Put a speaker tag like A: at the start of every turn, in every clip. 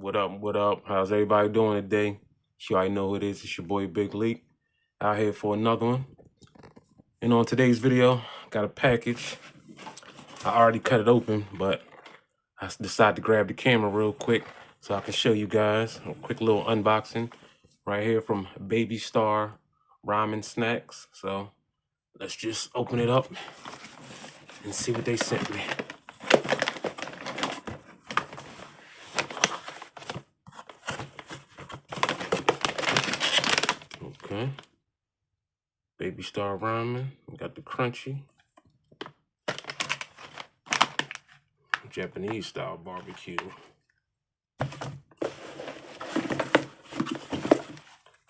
A: What up? What up? How's everybody doing today? You already know who it is. It's your boy Big Leak out here for another one. And on today's video, got a package. I already cut it open, but I decided to grab the camera real quick so I can show you guys a quick little unboxing right here from Baby Star Ramen Snacks. So let's just open it up and see what they sent me. Okay. Baby Star Ramen. We got the crunchy Japanese style barbecue.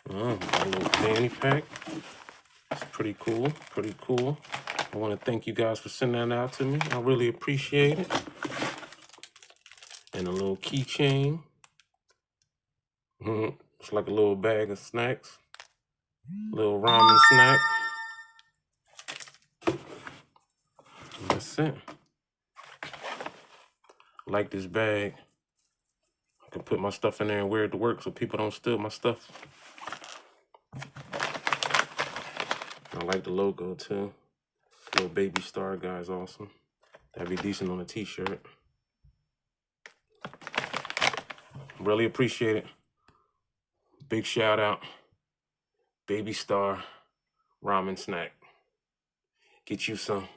A: Got a little fanny pack. It's pretty cool, pretty cool. I want to thank you guys for sending that out to me. I really appreciate it. And a little keychain. It's like a little bag of snacks. Little ramen snack. And that's it. I like this bag. I can put my stuff in there and wear it to work so people don't steal my stuff. I like the logo too. Little Baby Star guy's awesome. That'd be decent on a t-shirt. Really appreciate it. Big shout out. Baby Star Ramen Snack. Get you some.